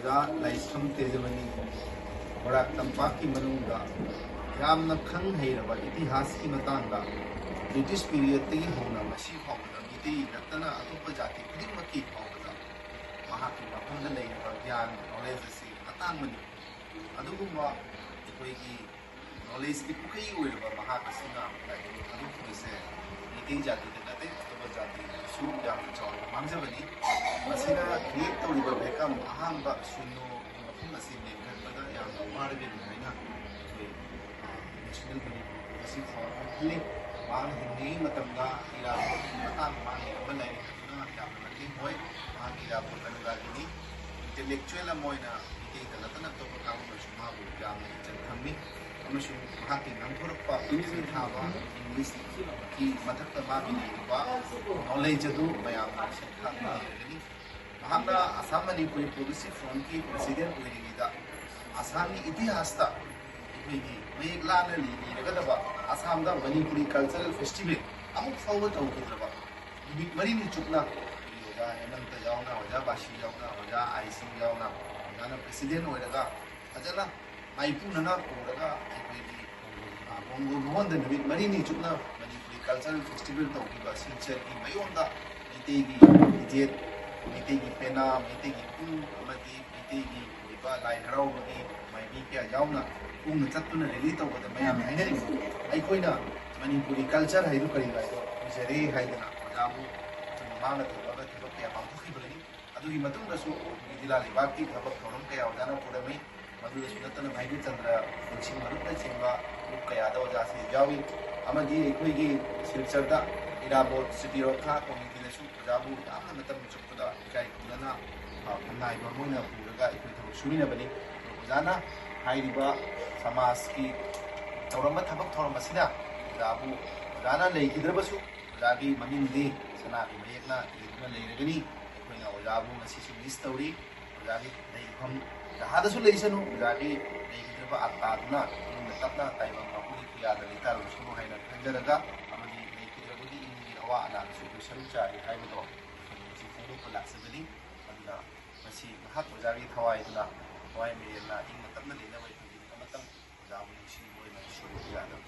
ओजा लाइसम तेजमनी बड़ा तंपाक की मनुंगा यामना खंग हैरबा इतिहास की मतांगा ब्रिटिश पीरियड तगी होना मसी फाउदा मिति नतना अतोप जाति खुदिमकी फाउदा महाकी मफमदा लेबा ज्ञान नॉलेज से अतांगमनी अदुगुमा अखोइगी नॉलेज की पुखई ओइरबा महाकसिना अदुगुसे मिति जाति नते अतोप जाति सु याम चाव मांगजबनी मसिना क्रिएट तौरिबा बेकम अहांबा सुनो मफम असी नेगरबदा याम मारबे हाइना नेशनल मणिपुर असी फॉर्मली मान हिंदी मतंगा इरा मतान मान अमल है ना याम नती होय मान इरा पकनगागिनी इंटेलेक्चुअल अमोइना इति गलतन तो काम मशमा बु याम चल खम्मी अमशु महाती नंथोरपा इंग्लिश थाबा इंग्लिश की मथक मागी बा नॉलेज दु मयाम सिखा महाना असम मणिपुर पॉलिसी फ्रंट की प्रेसिडेंट ओइरिदा असम की इतिहास ता अखोइगी मयेक लाना लिरगदबा असम दा मणिपुरी कल्चरल फेस्टिवल अमुक फाउबा तौगिद्रबा नुमित मरिनि चुकना ओजा हेमंत यावना ओजा बाशी यावना ओजा आईसी यावना ओजाना प्रेसिडेंट ओइरगा फजना माइपुनना ओरगा अखोइगी बोंगो भवनदा नुमित मरिनि चुकना मणिपुरी कल्चरल फेस्टिवल तौगिबा सिंचर की मयोंदा मितेगी इजेत मितेगी पेना मितेगी पुंग अमदी मितेगी ओइबा लाई हराउबगी माइबी क्या यावना पुंग चत्तुना रेली तौबदा मयाम हाइनरि अखोइना मणिपुरी कल्चर हाइदु करी लाइदो जरे हाइदना ओजाबु मांगना तौबगा थबक क्या पांथोखिबलनि अदुगी मतुंगसु जिला लेबाकी थबक थौरम कया ओजाना पुरमि मदुदसु नतन भाइबी चंद्र फुंसिंग मरुपना चिंबा ग्रुप कयादा ओजासे यावी अमदी अखोइगी सिलचरदा इराबोट सिटी रोखा कमिटीनसु ओजाबु यामना मतम चुकदा इकाई खुलना खनाइबा मोइना पुरगा अखोइ थबक सुमिनबनि ओजाना हाइरिबा समाज की तौरम्बा थबक थौरम्बसिना ओजाबु ओजाना लेखिद्रबसु ओजागी ममिंदी सनाबी मयेकना इदुना लेरगनी अखोइना ओजाबु मसिसु मिस तौरी ओजागी लेखम जहादसु लेसनु ओजागी लेखिद्रबा आत्तादुना इनुना तपना ताइबा मापुरी कुयादा लेतारसु हाइना खंजरगा अमदी लेखिद्रबगी इनुगी अवा अनासु सरु चारि हाइबदो मसि फोंदोक लाक्सबनी अदुना मसि महात ओजागी थवाइदुना थवाइ मेरना इंग तपना लेना वै मतम ओजाबु निसि बोइना सुरु यादा